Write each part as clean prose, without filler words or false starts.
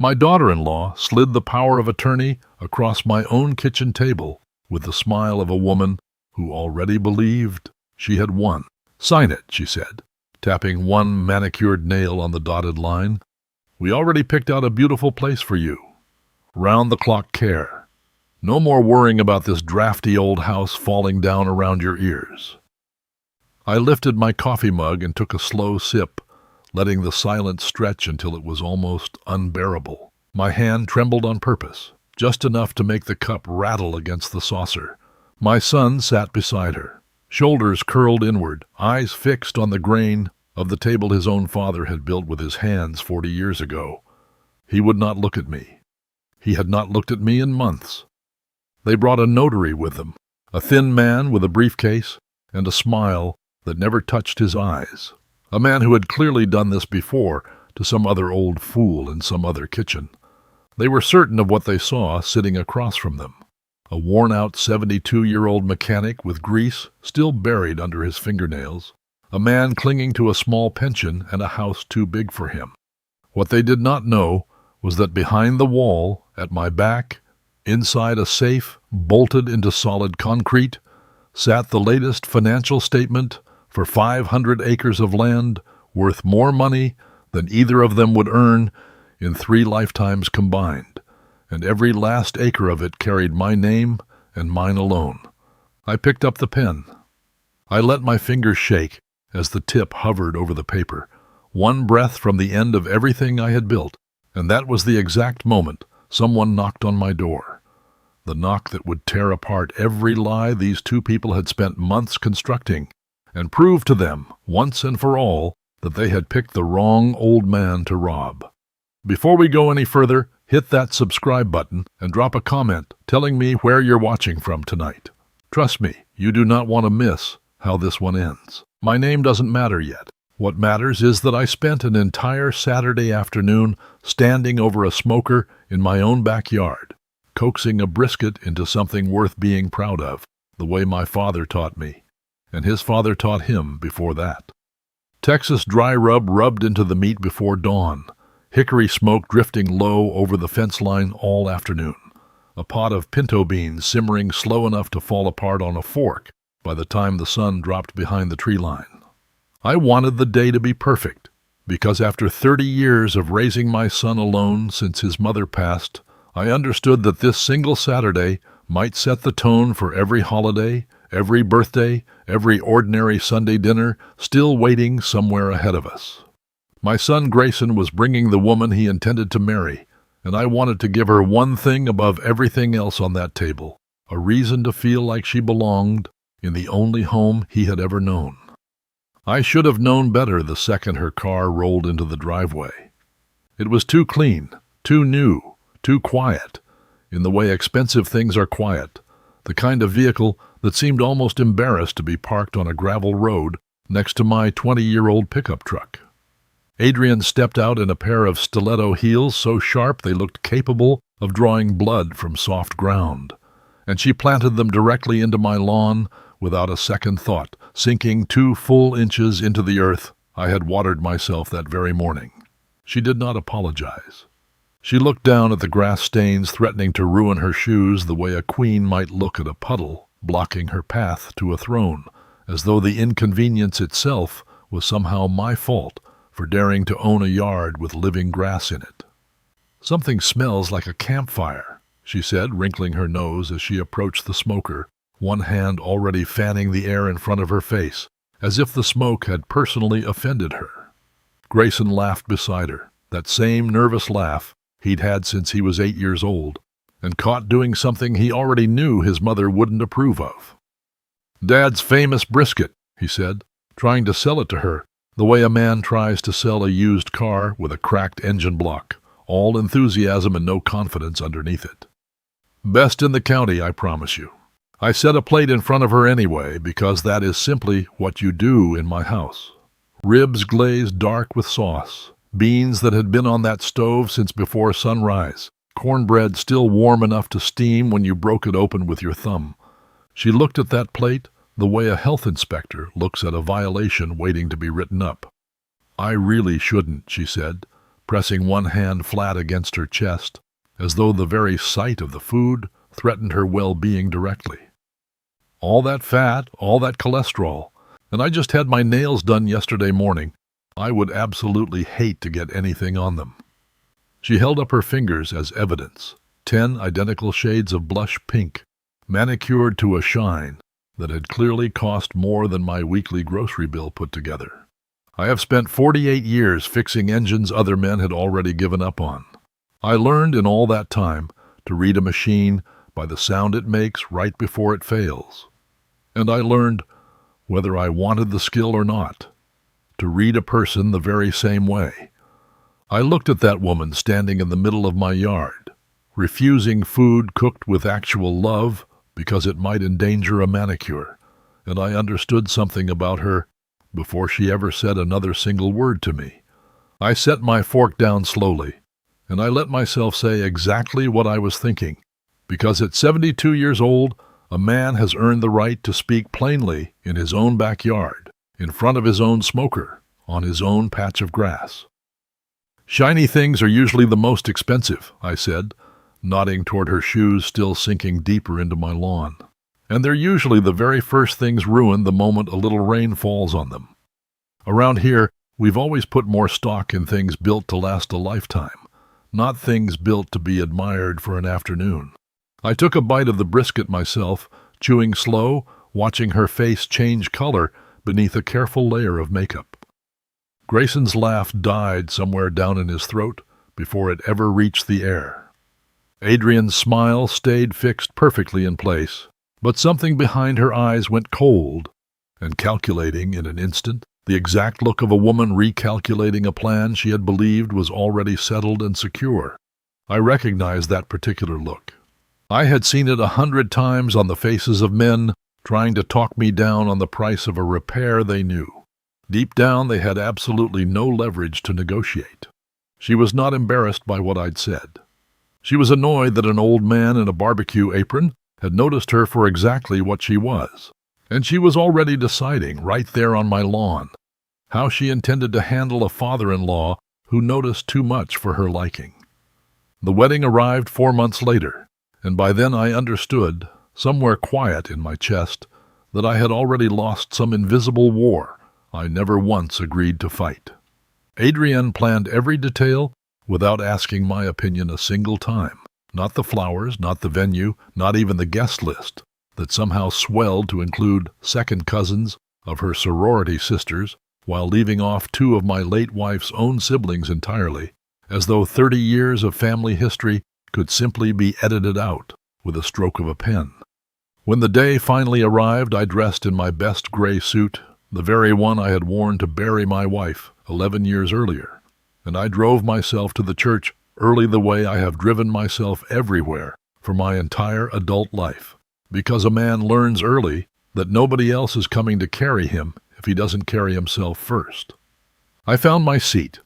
My daughter-in-law slid the power of attorney across my own kitchen table with the smile of a woman who already believed she had won. "Sign it," she said, tapping one manicured nail on the dotted line. "We already picked out a beautiful place for you. Round-the-clock care. No more worrying about this drafty old house falling down around your ears." I lifted my coffee mug and took a slow sip, letting the silence stretch until it was almost unbearable. My hand trembled on purpose, just enough to make the cup rattle against the saucer. My son sat beside her, shoulders curled inward, eyes fixed on the grain of the table his own father had built with his hands 40 years ago. He would not look at me. He had not looked at me in months. They brought a notary with them, a thin man with a briefcase and a smile that never touched his eyes. A man who had clearly done this before to some other old fool in some other kitchen. They were certain of what they saw sitting across from them. A worn-out 72-year-old mechanic with grease still buried under his fingernails. A man clinging to a small pension and a house too big for him. What they did not know was that behind the wall, at my back, inside a safe bolted into solid concrete, sat the latest financial statement for 500 acres of land worth more money than either of them would earn in 3 lifetimes combined, and every last acre of it carried my name and mine alone. I picked up the pen. I let my fingers shake as the tip hovered over the paper, one breath from the end of everything I had built, and that was the exact moment someone knocked on my door. The knock that would tear apart every lie these two people had spent months constructing, and prove to them, once and for all, that they had picked the wrong old man to rob. Before we go any further, hit that subscribe button and drop a comment telling me where you're watching from tonight. Trust me, you do not want to miss how this one ends. My name doesn't matter yet. What matters is that I spent an entire Saturday afternoon standing over a smoker in my own backyard, coaxing a brisket into something worth being proud of, the way my father taught me, and his father taught him before that. Texas dry rub rubbed into the meat before dawn, hickory smoke drifting low over the fence line all afternoon, a pot of pinto beans simmering slow enough to fall apart on a fork by the time the sun dropped behind the tree line. I wanted the day to be perfect, because after 30 years of raising my son alone since his mother passed, I understood that this single Saturday might set the tone for every holiday, every birthday, every ordinary Sunday dinner still waiting somewhere ahead of us. My son Grayson was bringing the woman he intended to marry, and I wanted to give her one thing above everything else on that table, a reason to feel like she belonged in the only home he had ever known. I should have known better the second her car rolled into the driveway. It was too clean, too new, too quiet, in the way expensive things are quiet, the kind of vehicle that seemed almost embarrassed to be parked on a gravel road next to my 20-year-old pickup truck. Adrian stepped out in a pair of stiletto heels so sharp they looked capable of drawing blood from soft ground, and she planted them directly into my lawn without a second thought, sinking 2 full inches into the earth I had watered myself that very morning. She did not apologize. She looked down at the grass stains threatening to ruin her shoes the way a queen might look at a puddle blocking her path to a throne, as though the inconvenience itself was somehow my fault for daring to own a yard with living grass in it. "Something smells like a campfire," she said, wrinkling her nose as she approached the smoker, one hand already fanning the air in front of her face, as if the smoke had personally offended her. Grayson laughed beside her, that same nervous laugh he'd had since he was 8 years old, and caught doing something he already knew his mother wouldn't approve of. "Dad's famous brisket," he said, trying to sell it to her the way a man tries to sell a used car with a cracked engine block, all enthusiasm and no confidence underneath it. "Best in the county, I promise you. I set a plate in front of her anyway, because that is simply what you do in my house. Ribs glazed dark with sauce, beans that had been on that stove since before sunrise, cornbread still warm enough to steam when you broke it open with your thumb." She looked at that plate the way a health inspector looks at a violation waiting to be written up. "I really shouldn't," she said, pressing one hand flat against her chest, as though the very sight of the food threatened her well-being directly. All that fat, all that cholesterol, and I just had my nails done yesterday morning. I would absolutely hate to get anything on them. She held up her fingers as evidence, 10 identical shades of blush pink, manicured to a shine that had clearly cost more than my weekly grocery bill put together. I have spent 48 years fixing engines other men had already given up on. I learned in all that time to read a machine by the sound it makes right before it fails. And I learned, whether I wanted the skill or not, to read a person the very same way. I looked at that woman standing in the middle of my yard, refusing food cooked with actual love because it might endanger a manicure, and I understood something about her before she ever said another single word to me. I set my fork down slowly, and I let myself say exactly what I was thinking, because at 72 years old, a man has earned the right to speak plainly in his own backyard, in front of his own smoker, on his own patch of grass. "Shiny things are usually the most expensive," I said, nodding toward her shoes still sinking deeper into my lawn. "And they're usually the very first things ruined the moment a little rain falls on them. Around here, we've always put more stock in things built to last a lifetime, not things built to be admired for an afternoon." I took a bite of the brisket myself, chewing slow, watching her face change color beneath a careful layer of makeup. Grayson's laugh died somewhere down in his throat before it ever reached the air. Adrian's smile stayed fixed perfectly in place, but something behind her eyes went cold, and calculating in an instant, the exact look of a woman recalculating a plan she had believed was already settled and secure. I recognized that particular look. I had seen it 100 times on the faces of men trying to talk me down on the price of a repair they knew. Deep down, they had absolutely no leverage to negotiate. She was not embarrassed by what I'd said. She was annoyed that an old man in a barbecue apron had noticed her for exactly what she was, and she was already deciding, right there on my lawn, how she intended to handle a father-in-law who noticed too much for her liking. The wedding arrived 4 months later, and by then I understood, somewhere quiet in my chest, that I had already lost some invisible war I never once agreed to fight. Adrienne planned every detail without asking my opinion a single time. Not the flowers, not the venue, not even the guest list that somehow swelled to include second cousins of her sorority sisters, while leaving off 2 of my late wife's own siblings entirely, as though 30 years of family history could simply be edited out with a stroke of a pen. When the day finally arrived, I dressed in my best gray suit, the very one I had worn to bury my wife 11 years earlier, and I drove myself to the church early the way I have driven myself everywhere for my entire adult life, because a man learns early that nobody else is coming to carry him if he doesn't carry himself first. I found my seat,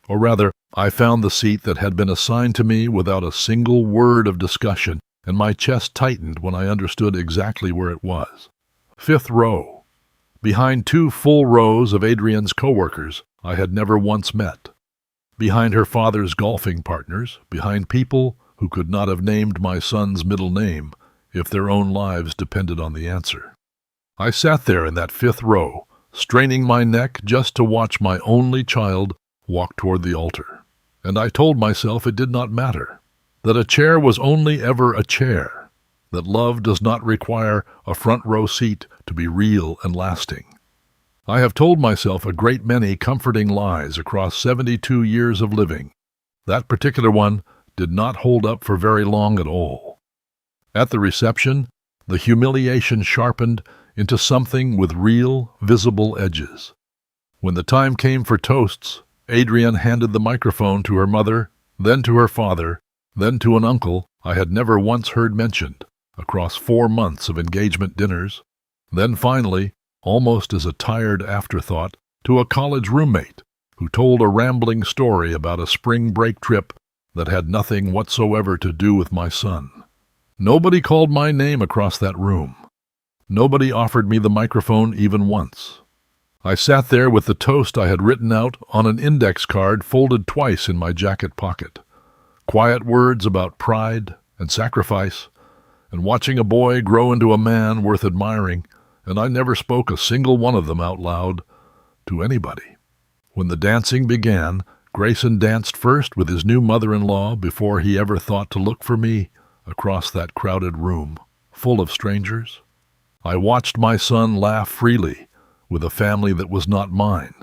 or rather, I found the seat that had been assigned to me without a single word of discussion, and my chest tightened when I understood exactly where it was. 5th row. Behind 2 full rows of Adrienne's coworkers I had never once met. Behind her father's golfing partners, behind people who could not have named my son's middle name if their own lives depended on the answer. I sat there in that 5th row, straining my neck just to watch my only child walk toward the altar. And I told myself it did not matter, that a chair was only ever a chair, that love does not require a front row seat to be real and lasting. I have told myself a great many comforting lies across 72 years of living. That particular one did not hold up for very long at all. At the reception, the humiliation sharpened into something with real, visible edges. When the time came for toasts, Adrienne handed the microphone to her mother, then to her father, then to an uncle I had never once heard mentioned, across 4 months of engagement dinners, then finally, almost as a tired afterthought, to a college roommate who told a rambling story about a spring break trip that had nothing whatsoever to do with my son. Nobody called my name across that room. Nobody offered me the microphone even once. I sat there with the toast I had written out on an index card folded twice in my jacket pocket. Quiet words about pride and sacrifice, and watching a boy grow into a man worth admiring, and I never spoke a single one of them out loud to anybody. When the dancing began, Grayson danced first with his new mother-in-law before he ever thought to look for me across that crowded room, full of strangers. I watched my son laugh freely with a family that was not mine,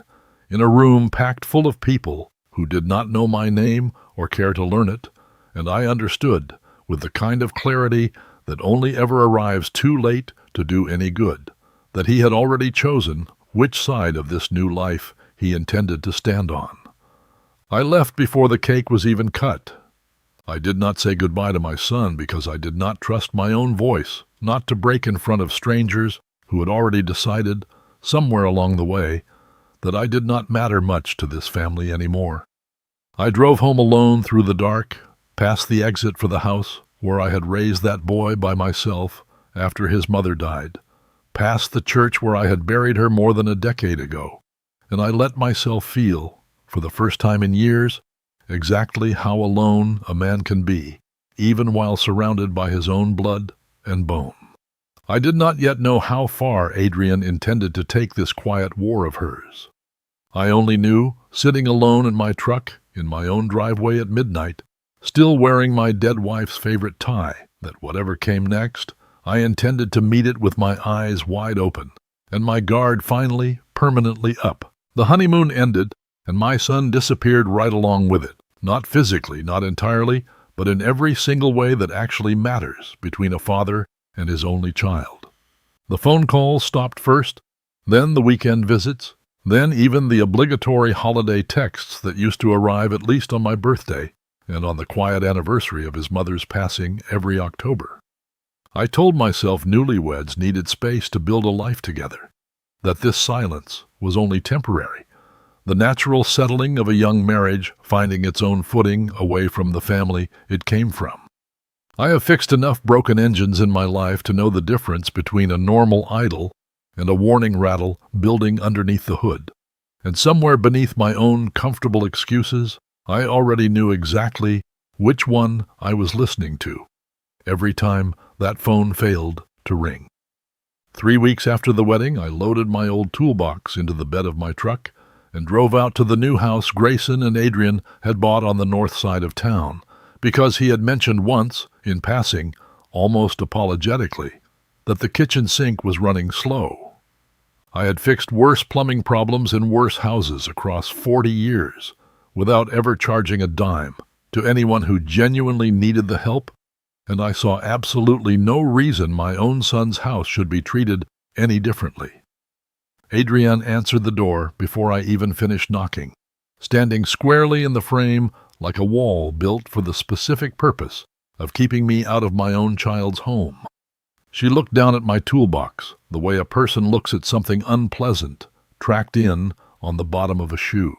in a room packed full of people who did not know my name or care to learn it, and I understood, with the kind of clarity that only ever arrives too late to do any good, that he had already chosen which side of this new life he intended to stand on. I left before the cake was even cut. I did not say goodbye to my son because I did not trust my own voice not to break in front of strangers who had already decided, somewhere along the way, that I did not matter much to this family anymore. I drove home alone through the dark, past the exit for the house where I had raised that boy by myself after his mother died, past the church where I had buried her more than a decade ago, and I let myself feel, for the first time in years, exactly how alone a man can be, even while surrounded by his own blood and bone. I did not yet know how far Adrian intended to take this quiet war of hers. I only knew, sitting alone in my truck in my own driveway at midnight, still wearing my dead wife's favorite tie, that whatever came next, I intended to meet it with my eyes wide open, and my guard finally, permanently up. The honeymoon ended, and my son disappeared right along with it, not physically, not entirely, but in every single way that actually matters between a father and his only child. The phone calls stopped first, then the weekend visits, then even the obligatory holiday texts that used to arrive at least on my birthday and on the quiet anniversary of his mother's passing every October. I told myself newlyweds needed space to build a life together, that this silence was only temporary, the natural settling of a young marriage finding its own footing away from the family it came from. I have fixed enough broken engines in my life to know the difference between a normal idle and a warning rattle building underneath the hood, and somewhere beneath my own comfortable excuses, I already knew exactly which one I was listening to every time that phone failed to ring. 3 weeks after the wedding, I loaded my old toolbox into the bed of my truck and drove out to the new house Grayson and Adrian had bought on the north side of town, because he had mentioned once, in passing, almost apologetically, that the kitchen sink was running slow. I had fixed worse plumbing problems in worse houses across 40 years, without ever charging a dime to anyone who genuinely needed the help, and I saw absolutely no reason my own son's house should be treated any differently. Adrienne answered the door before I even finished knocking, standing squarely in the frame like a wall built for the specific purpose of keeping me out of my own child's home. She looked down at my toolbox the way a person looks at something unpleasant, tracked in on the bottom of a shoe.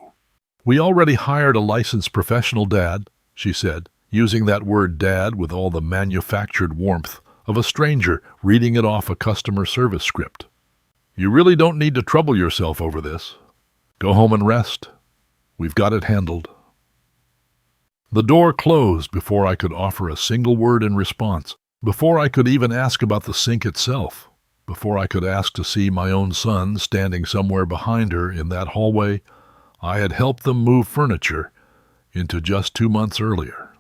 "We already hired a licensed professional dad," she said, using that word dad with all the manufactured warmth of a stranger reading it off a customer service script. "You really don't need to trouble yourself over this. Go home and rest. We've got it handled." The door closed before I could offer a single word in response, before I could even ask about the sink itself, before I could ask to see my own son standing somewhere behind her in that hallway I had helped them move furniture into just 2 months earlier.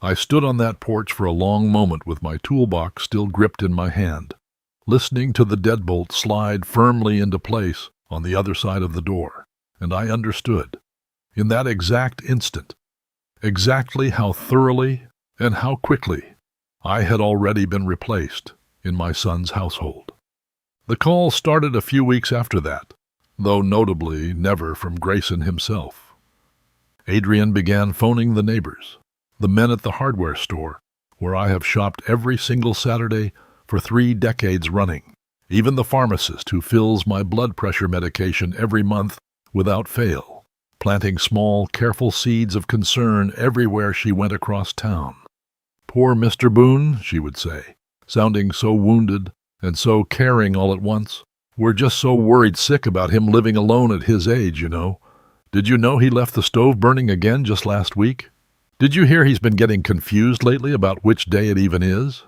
I stood on that porch for a long moment with my toolbox still gripped in my hand, listening to the deadbolt slide firmly into place on the other side of the door, and I understood, in that exact instant, exactly how thoroughly and how quickly I had already been replaced in my son's household. The call started a few weeks after that, though notably never from Grayson himself. Adrian began phoning the neighbors, the men at the hardware store, where I have shopped every single Saturday for 3 decades running, even the pharmacist who fills my blood pressure medication every month without fail, planting small, careful seeds of concern everywhere she went across town. "Poor Mr. Boone," she would say, sounding so wounded and so caring all at once. We're just so worried sick about him living alone at his age, you know. Did you know he left the stove burning again just last week? Did you hear he's been getting confused lately about which day it even is?"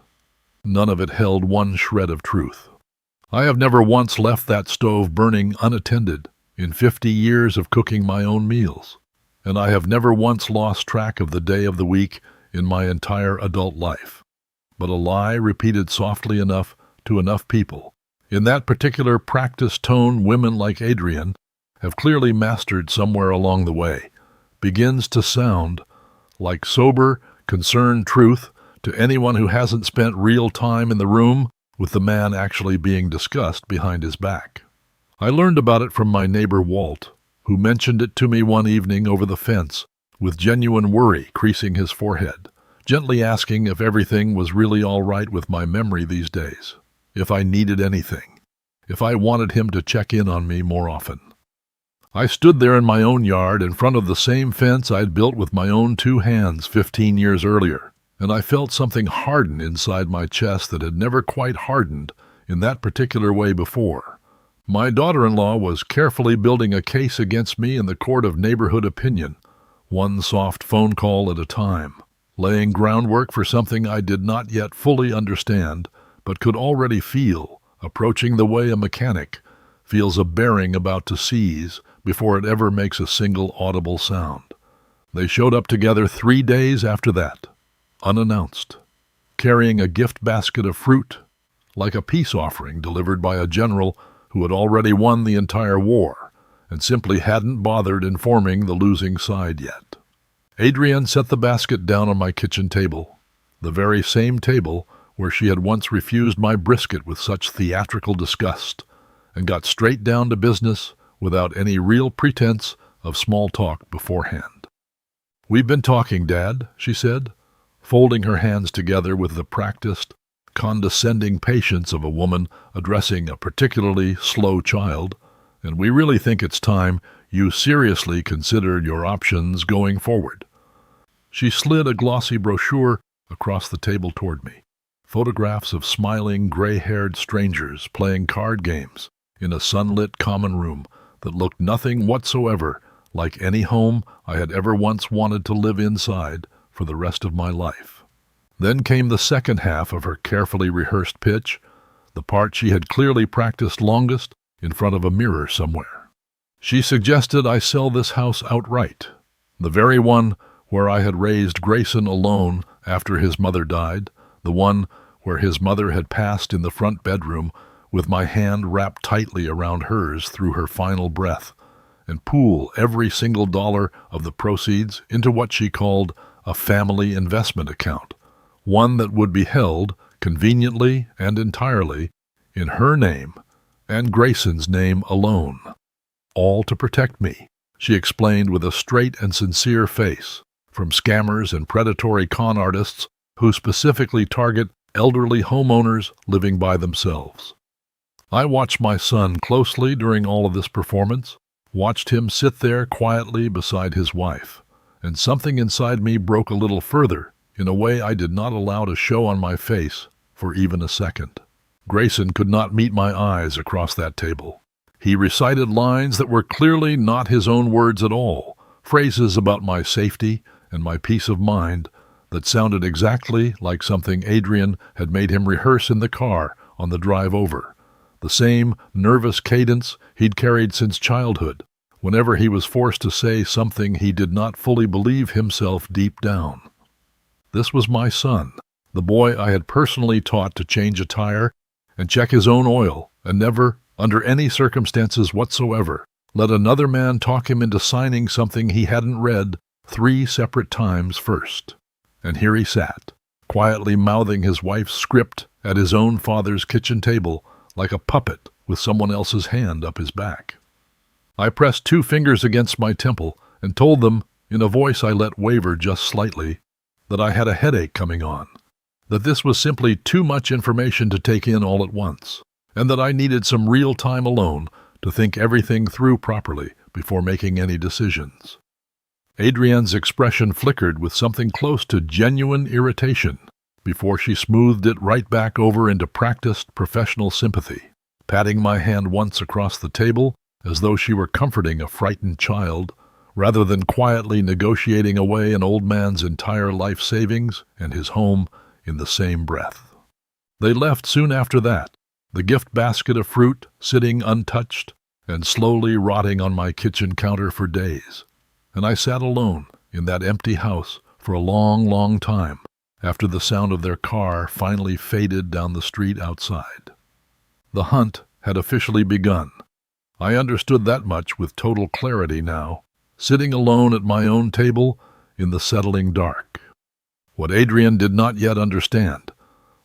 None of it held one shred of truth. I have never once left that stove burning unattended in 50 years of cooking my own meals, and I have never once lost track of the day of the week in my entire adult life. But a lie repeated softly enough to enough people, in that particular practiced tone women like Adrian have clearly mastered somewhere along the way, begins to sound like sober, concerned truth to anyone who hasn't spent real time in the room with the man actually being discussed behind his back. I learned about it from my neighbor Walt, who mentioned it to me one evening over the fence, with genuine worry creasing his forehead, gently asking if everything was really all right with my memory these days, if I needed anything, if I wanted him to check in on me more often. I stood there in my own yard in front of the same fence I'd built with my own 2 hands 15 years earlier, and I felt something harden inside my chest that had never quite hardened in that particular way before. My daughter-in-law was carefully building a case against me in the court of neighborhood opinion, one soft phone call at a time, laying groundwork for something I did not yet fully understand, but could already feel, approaching the way a mechanic feels a bearing about to seize before it ever makes a single audible sound. They showed up together 3 days after that, unannounced, carrying a gift basket of fruit, like a peace offering delivered by a general who had already won the entire war and simply hadn't bothered informing the losing side yet. Adrienne set the basket down on my kitchen table, the very same table where she had once refused my brisket with such theatrical disgust, and got straight down to business without any real pretense of small talk beforehand. "We've been talking, Dad," she said, folding her hands together with the practiced, condescending patience of a woman addressing a particularly slow child, "and we really think it's time you seriously considered your options going forward." She slid a glossy brochure across the table toward me, photographs of smiling, gray-haired strangers playing card games in a sunlit common room that looked nothing whatsoever like any home I had ever once wanted to live inside for the rest of my life. Then came the second half of her carefully rehearsed pitch, the part she had clearly practiced longest in front of a mirror somewhere. She suggested I sell this house outright, the very one where I had raised Grayson alone after his mother died, the one where his mother had passed in the front bedroom with my hand wrapped tightly around hers through her final breath, and pool every single dollar of the proceeds into what she called a family investment account, one that would be held, conveniently and entirely, in her name and Grayson's name alone. All to protect me, she explained with a straight and sincere face, from scammers and predatory con artists who specifically target elderly homeowners living by themselves. I watched my son closely during all of this performance, watched him sit there quietly beside his wife, and something inside me broke a little further in a way I did not allow to show on my face for even a second. Grayson could not meet my eyes across that table. He recited lines that were clearly not his own words at all, phrases about my safety and my peace of mind that sounded exactly like something Adrian had made him rehearse in the car on the drive over, the same nervous cadence he'd carried since childhood, whenever he was forced to say something he did not fully believe himself deep down. This was my son, the boy I had personally taught to change a tire and check his own oil, and never, under any circumstances whatsoever, let another man talk him into signing something he hadn't read 3 separate times first. And here he sat, quietly mouthing his wife's script at his own father's kitchen table like a puppet with someone else's hand up his back. I pressed 2 fingers against my temple and told them, in a voice I let waver just slightly, that I had a headache coming on, that this was simply too much information to take in all at once, and that I needed some real time alone to think everything through properly before making any decisions. Adrienne's expression flickered with something close to genuine irritation before she smoothed it right back over into practiced professional sympathy. patting my hand once across the table as though she were comforting a frightened child, rather than quietly negotiating away an old man's entire life savings and his home in the same breath. They left soon after that, the gift basket of fruit sitting untouched and slowly rotting on my kitchen counter for days, and I sat alone in that empty house for a long, long time after the sound of their car finally faded down the street outside. The hunt had officially begun. I understood that much with total clarity now, sitting alone at my own table in the settling dark. What Adrian did not yet understand,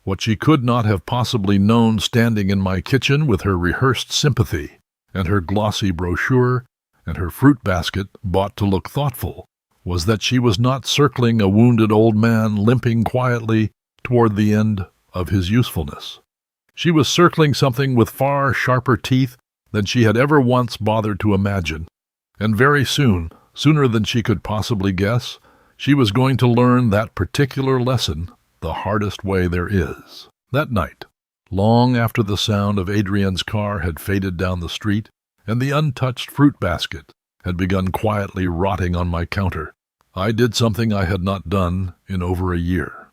what she could not have possibly known standing in my kitchen with her rehearsed sympathy and her glossy brochure and her fruit basket bought to look thoughtful, was that she was not circling a wounded old man limping quietly toward the end of his usefulness. She was circling something with far sharper teeth than she had ever once bothered to imagine, and very soon, sooner than she could possibly guess, she was going to learn that particular lesson the hardest way there is. That night, long after the sound of Adrian's car had faded down the street and the untouched fruit basket had begun quietly rotting on my counter, I did something I had not done in over a year.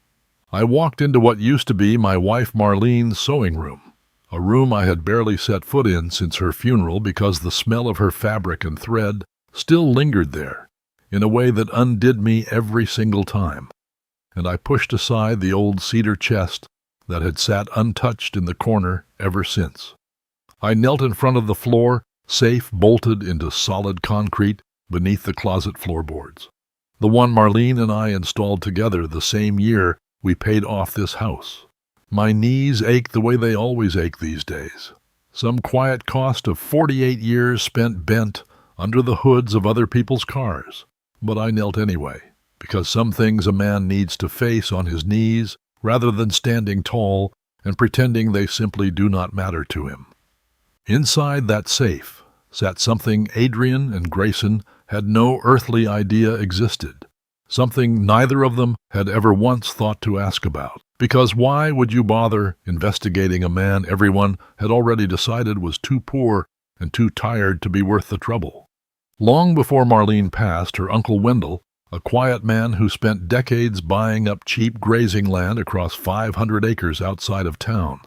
I walked into what used to be my wife Marlene's sewing room, a room I had barely set foot in since her funeral because the smell of her fabric and thread still lingered there in a way that undid me every single time, and I pushed aside the old cedar chest that had sat untouched in the corner ever since. I knelt in front of the floor, safe bolted into solid concrete beneath the closet floorboards, the one Marlene and I installed together the same year we paid off this house. My knees ached the way they always ache these days, some quiet cost of 48 years spent bent under the hoods of other people's cars. But I knelt anyway, because some things a man needs to face on his knees rather than standing tall and pretending they simply do not matter to him. Inside that safe sat something Adrian and Grayson had no earthly idea existed, something neither of them had ever once thought to ask about. Because why would you bother investigating a man everyone had already decided was too poor and too tired to be worth the trouble? Long before Marlene passed, her Uncle Wendell, a quiet man who spent decades buying up cheap grazing land across 500 acres outside of town,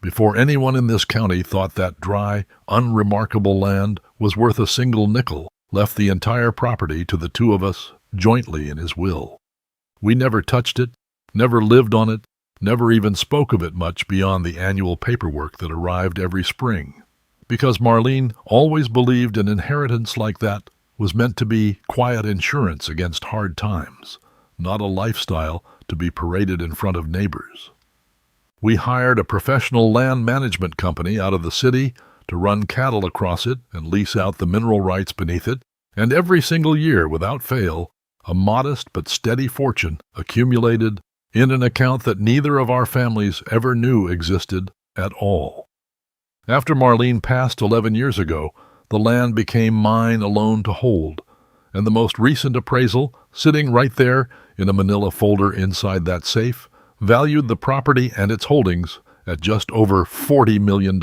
before anyone in this county thought that dry, unremarkable land was worth a single nickel, left the entire property to the two of us jointly in his will. We never touched it, never lived on it, never even spoke of it much beyond the annual paperwork that arrived every spring, because Marlene always believed an inheritance like that was meant to be quiet insurance against hard times, not a lifestyle to be paraded in front of neighbors. We hired a professional land management company out of the city to run cattle across it and lease out the mineral rights beneath it, and every single year, without fail, a modest but steady fortune accumulated in an account that neither of our families ever knew existed at all. After Marlene passed 11 years ago, the land became mine alone to hold, and the most recent appraisal, sitting right there in a manila folder inside that safe, valued the property and its holdings at just over $40 million.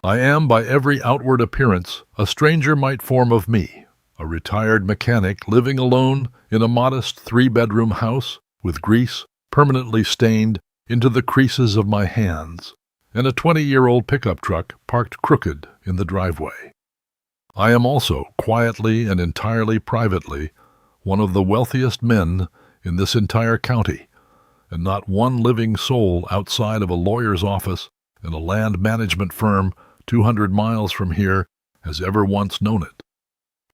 I am, by every outward appearance, a stranger might form of me, a retired mechanic living alone in a modest 3-bedroom house with grease permanently stained into the creases of my hands, and a 20-year-old pickup truck parked crooked in the driveway. I am also, quietly and entirely privately, one of the wealthiest men in this entire county, and not one living soul outside of a lawyer's office and a land management firm 200 miles from here has ever once known it.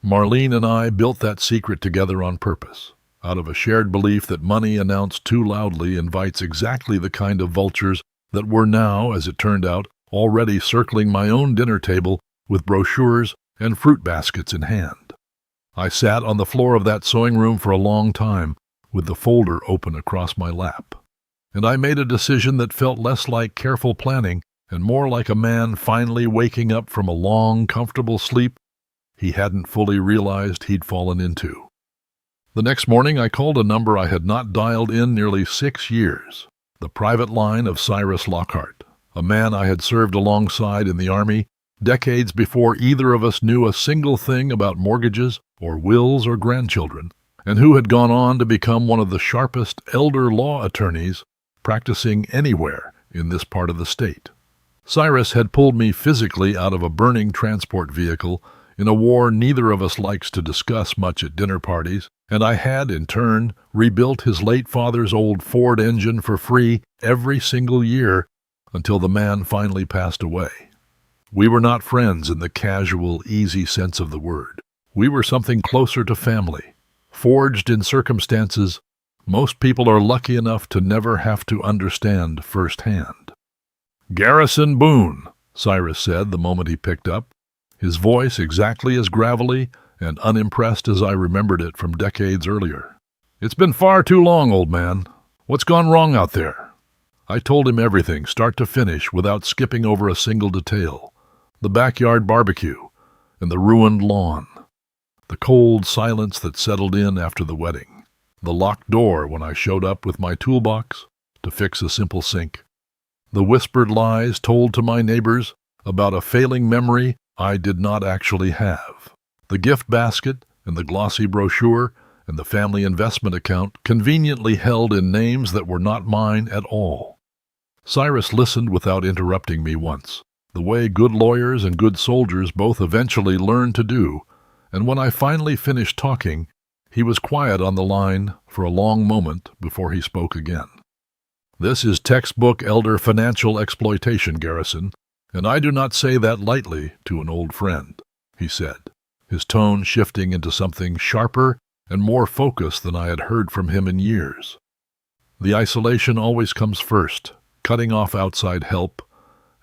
Marlene and I built that secret together on purpose, out of a shared belief that money announced too loudly invites exactly the kind of vultures that were now, as it turned out, already circling my own dinner table with brochures and fruit baskets in hand. I sat on the floor of that sewing room for a long time, with the folder open across my lap, and I made a decision that felt less like careful planning and more like a man finally waking up from a long, comfortable sleep he hadn't fully realized he'd fallen into. The next morning I called a number I had not dialed in nearly 6 years, the private line of Cyrus Lockhart. a man I had served alongside in the Army decades before either of us knew a single thing about mortgages or wills or grandchildren, and who had gone on to become one of the sharpest elder law attorneys practicing anywhere in this part of the state. Cyrus had pulled me physically out of a burning transport vehicle in a war neither of us likes to discuss much at dinner parties, and I had, in turn, rebuilt his late father's old Ford engine for free every single year until the man finally passed away. We were not friends in the casual, easy sense of the word. We were something closer to family, forged in circumstances most people are lucky enough to never have to understand firsthand. "Garrison Boone," Cyrus said the moment he picked up, his voice exactly as gravelly and unimpressed as I remembered it from decades earlier. "It's been far too long, old man. What's gone wrong out there?" I told him everything, start to finish, without skipping over a single detail. The backyard barbecue and the ruined lawn, the cold silence that settled in after the wedding, the locked door when I showed up with my toolbox to fix a simple sink, the whispered lies told to my neighbors about a failing memory I did not actually have, the gift basket and the glossy brochure and the family investment account conveniently held in names that were not mine at all. Cyrus listened without interrupting me once, the way good lawyers and good soldiers both eventually learn to do, and when I finally finished talking, he was quiet on the line for a long moment before he spoke again. "This is textbook elder financial exploitation, Garrison, and I do not say that lightly to an old friend," he said, his tone shifting into something sharper and more focused than I had heard from him in years. "The isolation always comes first, cutting off outside help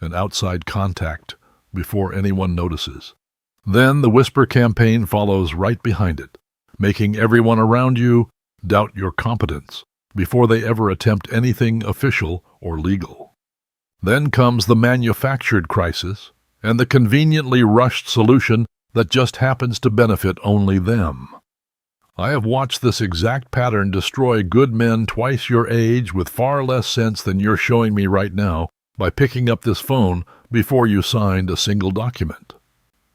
and outside contact before anyone notices. Then the whisper campaign follows right behind it, making everyone around you doubt your competence before they ever attempt anything official or legal. Then comes the manufactured crisis and the conveniently rushed solution that just happens to benefit only them. I have watched this exact pattern destroy good men twice your age with far less sense than you're showing me right now by picking up this phone before you signed a single document."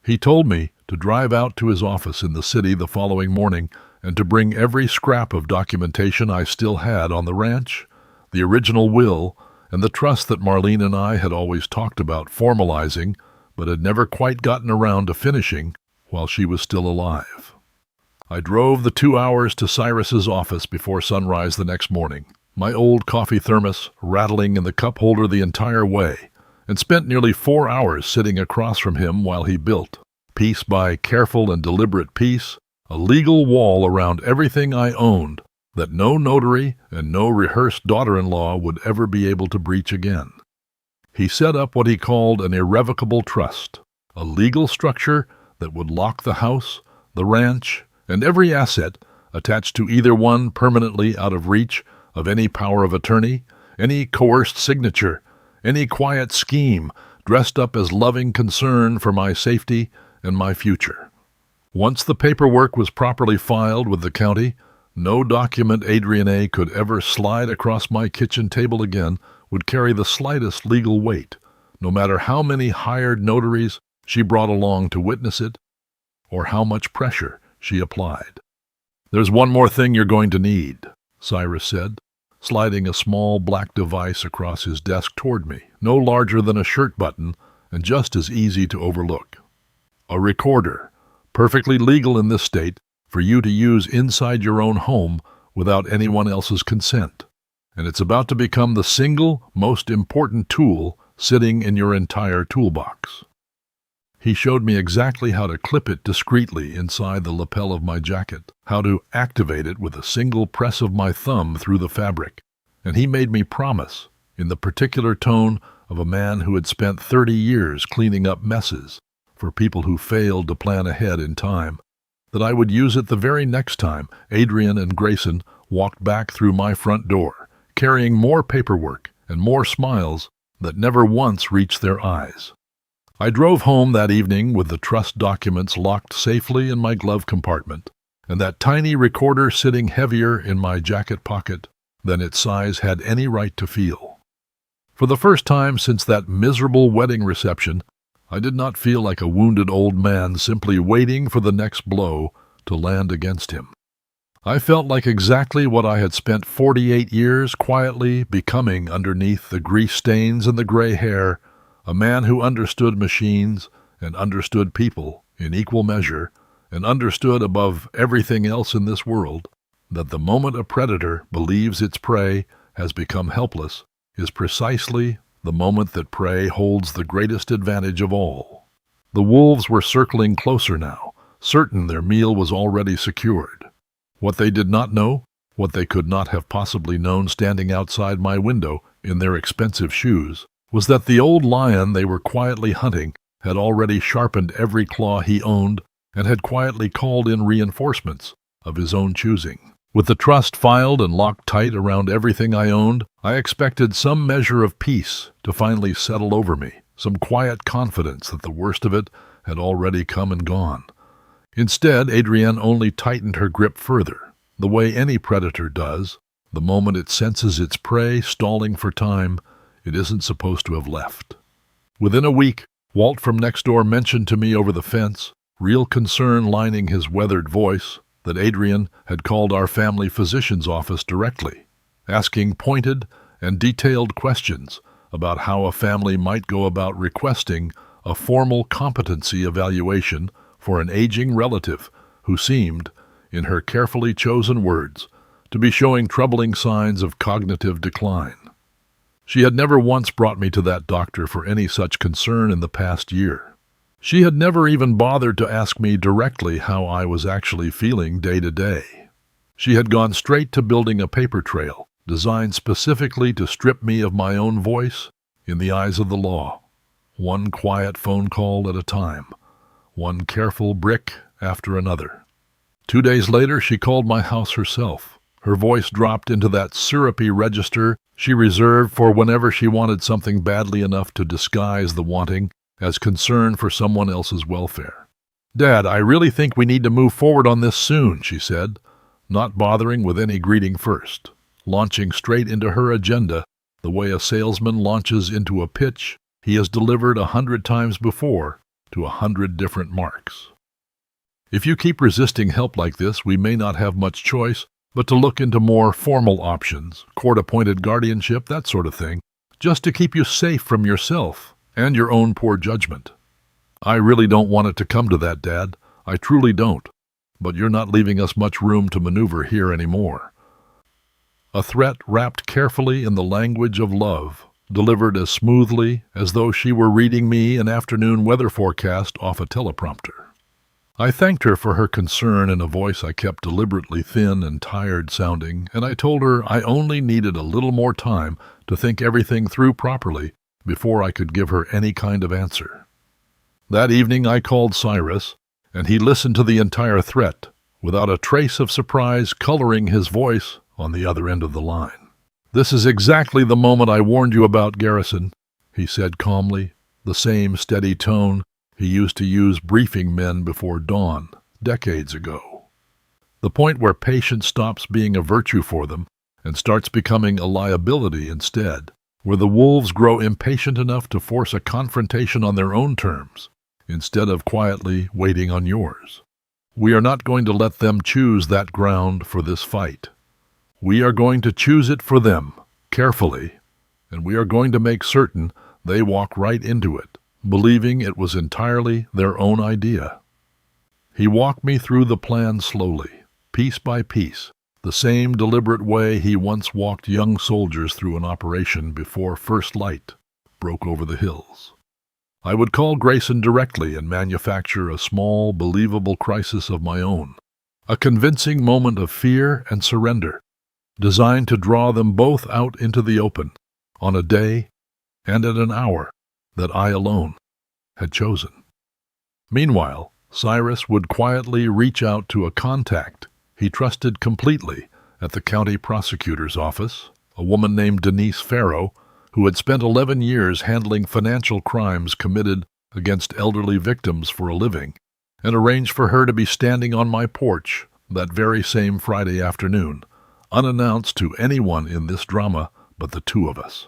He told me to drive out to his office in the city the following morning and to bring every scrap of documentation I still had on the ranch, the original will, and the trust that Marlene and I had always talked about formalizing but had never quite gotten around to finishing while she was still alive. I drove the 2 hours to Cyrus's office before sunrise the next morning, my old coffee thermos rattling in the cup holder the entire way, and spent nearly 4 hours sitting across from him while he built, piece by careful and deliberate piece, a legal wall around everything I owned that no notary and no rehearsed daughter-in-law would ever be able to breach again. He set up what he called an irrevocable trust, a legal structure that would lock the house, the ranch, and every asset attached to either one permanently out of reach of any power of attorney, any coerced signature, any quiet scheme dressed up as loving concern for my safety and my future. Once the paperwork was properly filed with the county, no document Adrienne could ever slide across my kitchen table again would carry the slightest legal weight, no matter how many hired notaries she brought along to witness it or how much pressure she applied. "There's one more thing you're going to need," Cyrus said, sliding a small black device across his desk toward me, no larger than a shirt button and just as easy to overlook. "A recorder, perfectly legal in this state, for you to use inside your own home without anyone else's consent, and it's about to become the single most important tool sitting in your entire toolbox." He showed me exactly how to clip it discreetly inside the lapel of my jacket, how to activate it with a single press of my thumb through the fabric, and he made me promise, in the particular tone of a man who had spent 30 years cleaning up messes for people who failed to plan ahead in time, that I would use it the very next time Adrian and Grayson walked back through my front door, carrying more paperwork and more smiles that never once reached their eyes. I drove home that evening with the trust documents locked safely in my glove compartment, and that tiny recorder sitting heavier in my jacket pocket than its size had any right to feel. For For the first time since that miserable wedding reception, I did not feel like a wounded old man simply waiting for the next blow to land against him. I felt like exactly what I had spent 48 years quietly becoming underneath the grease stains and the gray hair, a man who understood machines and understood people in equal measure, and understood above everything else in this world that the moment a predator believes its prey has become helpless is precisely the moment that prey holds the greatest advantage of all. The wolves were circling closer now, certain their meal was already secured. What they did not know, what they could not have possibly known standing outside my window in their expensive shoes, was that the old lion they were quietly hunting had already sharpened every claw he owned and had quietly called in reinforcements of his own choosing. With the trust filed and locked tight around everything I owned, I expected some measure of peace to finally settle over me, some quiet confidence that the worst of it had already come and gone. Instead, Adrienne only tightened her grip further, the way any predator does. The moment it senses its prey stalling for time, it isn't supposed to have left. Within a week, Walt from next door mentioned to me over the fence, real concern lining his weathered voice, that Adrienne had called our family physician's office directly, asking pointed and detailed questions about how a family might go about requesting a formal competency evaluation for an aging relative who seemed, in her carefully chosen words, to be showing troubling signs of cognitive decline. She had never once brought me to that doctor for any such concern in the past year. She had never even bothered to ask me directly how I was actually feeling day to day. She had gone straight to building a paper trail designed specifically to strip me of my own voice in the eyes of the law, one quiet phone call at a time, one careful brick after another. 2 days later, she called my house herself. Her voice dropped into that syrupy register she reserved for whenever she wanted something badly enough to disguise the wanting as concern for someone else's welfare. "Dad, I really think we need to move forward on this soon," she said, not bothering with any greeting first, launching straight into her agenda the way a salesman launches into a pitch he has delivered 100 times before to 100 different marks. "If you keep resisting help like this, we may not have much choice but to look into more formal options, court-appointed guardianship, that sort of thing, just to keep you safe from yourself and your own poor judgment." "I really don't want it to come to that, Dad. I truly don't. But you're not leaving us much room to maneuver here anymore." A threat wrapped carefully in the language of love, delivered as smoothly as though she were reading me an afternoon weather forecast off a teleprompter. I thanked her for her concern in a voice I kept deliberately thin and tired sounding, and I told her I only needed a little more time to think everything through properly before I could give her any kind of answer. That evening I called Cyrus, and he listened to the entire threat, without a trace of surprise coloring his voice on the other end of the line. "This is exactly the moment I warned you about, Garrison," he said calmly, the same steady tone he used to use briefing men before dawn, decades ago. The point where patience stops being a virtue for them and starts becoming a liability instead, where the wolves grow impatient enough to force a confrontation on their own terms, instead of quietly waiting on yours. We are not going to let them choose that ground for this fight. We are going to choose it for them, carefully, and we are going to make certain they walk right into it, believing it was entirely their own idea. He walked me through the plan slowly, piece by piece, the same deliberate way he once walked young soldiers through an operation before first light broke over the hills. I would call Grayson directly and manufacture a small, believable crisis of my own, a convincing moment of fear and surrender, designed to draw them both out into the open, on a day and at an hour that I alone had chosen. Meanwhile, Cyrus would quietly reach out to a contact he trusted completely at the county prosecutor's office, a woman named Denise Farrow, who had spent 11 years handling financial crimes committed against elderly victims for a living, and arrange for her to be standing on my porch that very same Friday afternoon, unannounced to anyone in this drama but the two of us.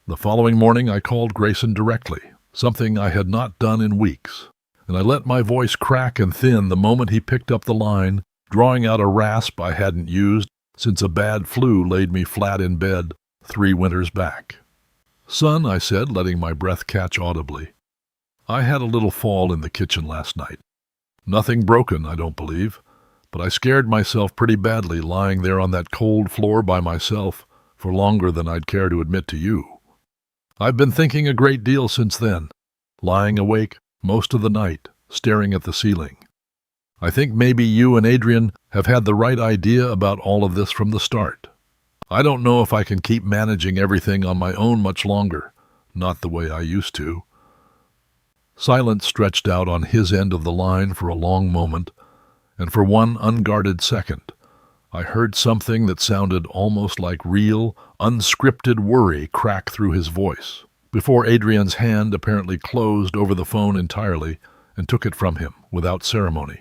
The following morning I called Grayson directly, something I had not done in weeks, and I let my voice crack and thin the moment he picked up the line, drawing out a rasp I hadn't used since a bad flu laid me flat in bed 3 winters back. "Son," I said, letting my breath catch audibly, "I had a little fall in the kitchen last night. Nothing broken, I don't believe, but I scared myself pretty badly lying there on that cold floor by myself for longer than I'd care to admit to you. I've been thinking a great deal since then, lying awake most of the night, staring at the ceiling. I think maybe you and Adrian have had the right idea about all of this from the start. I don't know if I can keep managing everything on my own much longer, not the way I used to." Silence stretched out on his end of the line for a long moment, and for one unguarded second, I heard something that sounded almost like real, unscripted worry crack through his voice, before Adrian's hand apparently closed over the phone entirely and took it from him without ceremony.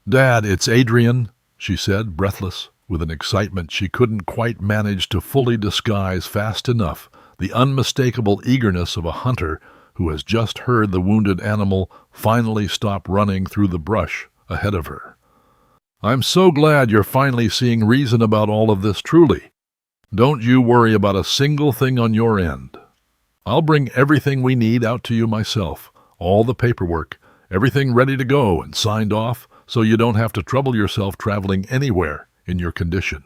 "Dad, it's Adrian," she said, breathless, with an excitement she couldn't quite manage to fully disguise fast enough, the unmistakable eagerness of a hunter who has just heard the wounded animal finally stop running through the brush ahead of her. "I'm so glad you're finally seeing reason about all of this, truly. Don't you worry about a single thing on your end. I'll bring everything we need out to you myself, all the paperwork, everything ready to go and signed off, so you don't have to trouble yourself traveling anywhere in your condition.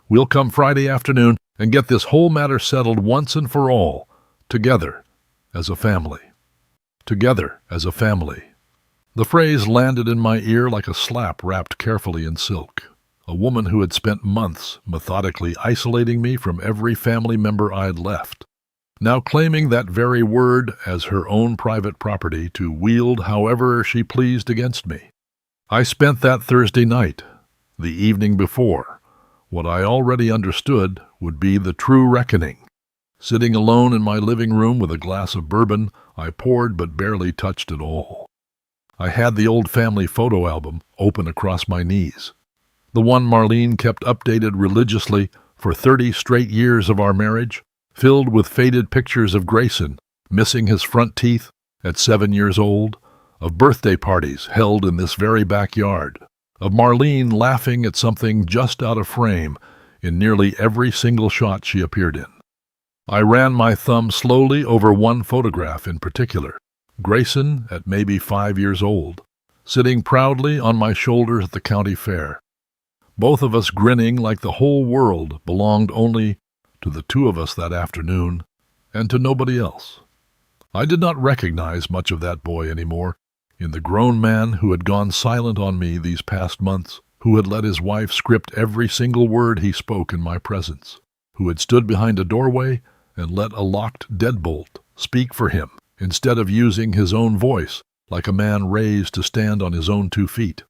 We'll come Friday afternoon and get this whole matter settled once and for all, together as a family. Together as a family." The phrase landed in my ear like a slap wrapped carefully in silk. A woman who had spent months methodically isolating me from every family member I'd left, now claiming that very word as her own private property to wield however she pleased against me. I spent that Thursday night, the evening before, what I already understood would be the true reckoning. Sitting alone in my living room with a glass of bourbon I poured but barely touched at all. I had the old family photo album open across my knees, the one Marlene kept updated religiously for 30 straight years of our marriage, filled with faded pictures of Grayson missing his front teeth at 7 years old, of birthday parties held in this very backyard, of Marlene laughing at something just out of frame in nearly every single shot she appeared in. I ran my thumb slowly over one photograph in particular, Grayson at maybe 5 years old, sitting proudly on my shoulders at the county fair, both of us grinning like the whole world belonged only to the two of us that afternoon and to nobody else. I did not recognize much of that boy anymore in the grown man who had gone silent on me these past months, who had let his wife script every single word he spoke in my presence, who had stood behind a doorway and let a locked deadbolt speak for him instead of using his own voice like a man raised to stand on his own 2 feet.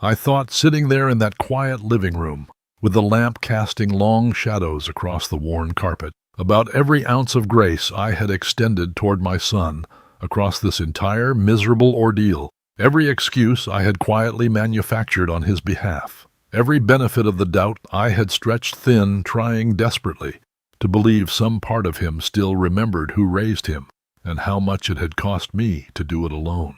I thought, sitting there in that quiet living room, with the lamp casting long shadows across the worn carpet, about every ounce of grace I had extended toward my son across this entire miserable ordeal, every excuse I had quietly manufactured on his behalf, every benefit of the doubt I had stretched thin trying desperately to believe some part of him still remembered who raised him and how much it had cost me to do it alone.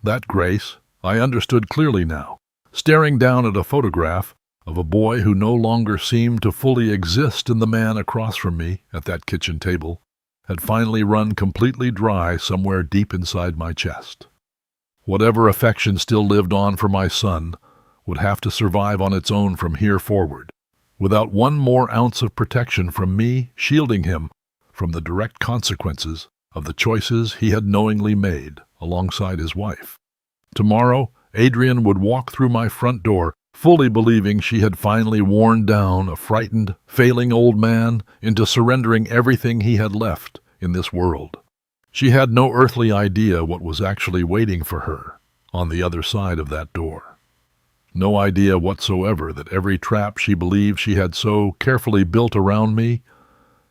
That grace I understood clearly now, staring down at a photograph of a boy who no longer seemed to fully exist in the man across from me at that kitchen table, had finally run completely dry somewhere deep inside my chest. Whatever affection still lived on for my son would have to survive on its own from here forward, without one more ounce of protection from me shielding him from the direct consequences of the choices he had knowingly made alongside his wife. Tomorrow, Adrian would walk through my front door, fully believing she had finally worn down a frightened, failing old man into surrendering everything he had left in this world. She had no earthly idea what was actually waiting for her on the other side of that door. No idea whatsoever that every trap she believed she had so carefully built around me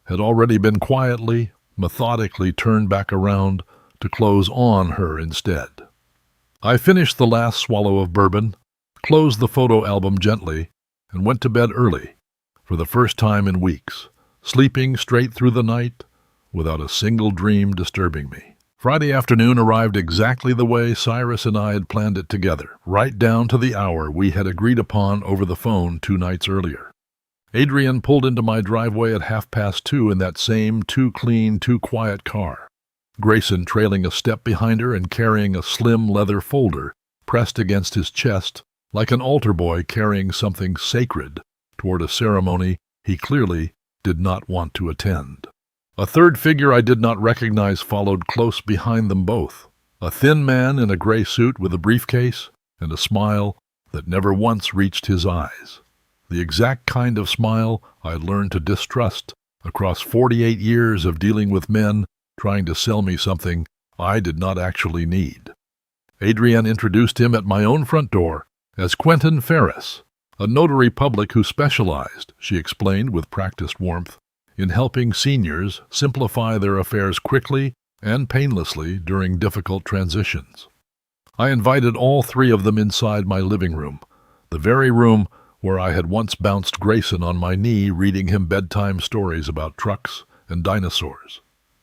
had already been quietly, methodically turned back around to close on her instead. I finished the last swallow of bourbon, closed the photo album gently, and went to bed early, for the first time in weeks, sleeping straight through the night without a single dream disturbing me. Friday afternoon arrived exactly the way Cyrus and I had planned it together, right down to the hour we had agreed upon over the phone 2 nights earlier. Adrian pulled into my driveway at 2:30 in that same too clean, too quiet car, Grayson trailing a step behind her and carrying a slim leather folder pressed against his chest like an altar boy carrying something sacred toward a ceremony he clearly did not want to attend. A third figure I did not recognize followed close behind them both, a thin man in a gray suit with a briefcase and a smile that never once reached his eyes. The exact kind of smile I had learned to distrust across 48 years of dealing with men trying to sell me something I did not actually need. Adrienne introduced him at my own front door as Quentin Ferris, a notary public who specialized, she explained with practiced warmth, in helping seniors simplify their affairs quickly and painlessly during difficult transitions. I invited all 3 of them inside my living room, the very room where I had once bounced Grayson on my knee reading him bedtime stories about trucks and dinosaurs,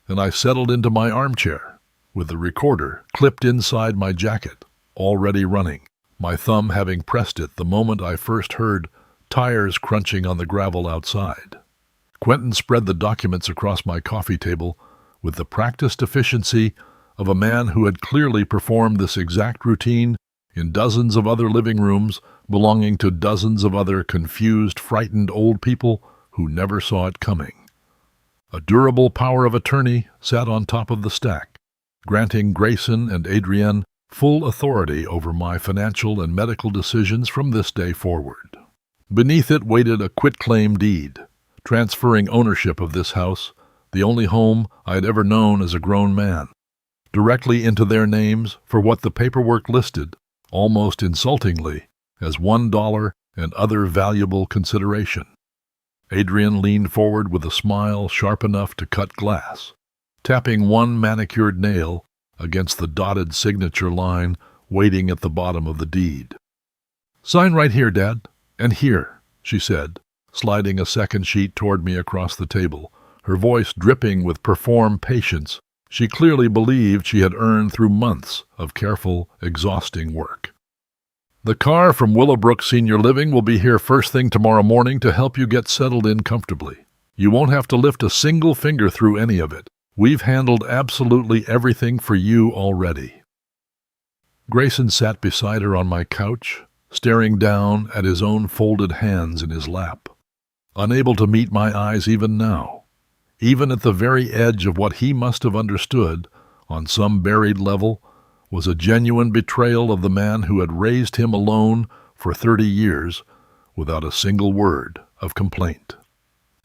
and I settled into my armchair with the recorder clipped inside my jacket, already running, my thumb having pressed it the moment I first heard tires crunching on the gravel outside. Quentin spread the documents across my coffee table with the practiced efficiency of a man who had clearly performed this exact routine in dozens of other living rooms belonging to dozens of other confused, frightened old people who never saw it coming. A durable power of attorney sat on top of the stack, granting Grayson and Adrienne full authority over my financial and medical decisions from this day forward. Beneath it waited a quitclaim deed, transferring ownership of this house, the only home I had ever known as a grown man, directly into their names for what the paperwork listed, almost insultingly, as $1 and other valuable consideration. Adrian leaned forward with a smile sharp enough to cut glass, tapping one manicured nail against the dotted signature line waiting at the bottom of the deed. "Sign right here, Dad, and here," she said, sliding a second sheet toward me across the table, her voice dripping with performed patience she clearly believed she had earned through months of careful, exhausting work. "The car from Willowbrook Senior Living will be here first thing tomorrow morning to help you get settled in comfortably. You won't have to lift a single finger through any of it. We've handled absolutely everything for you already." Grayson sat beside her on my couch, staring down at his own folded hands in his lap, unable to meet my eyes even now, even at the very edge of what he must have understood, on some buried level, was a genuine betrayal of the man who had raised him alone for 30 years without a single word of complaint.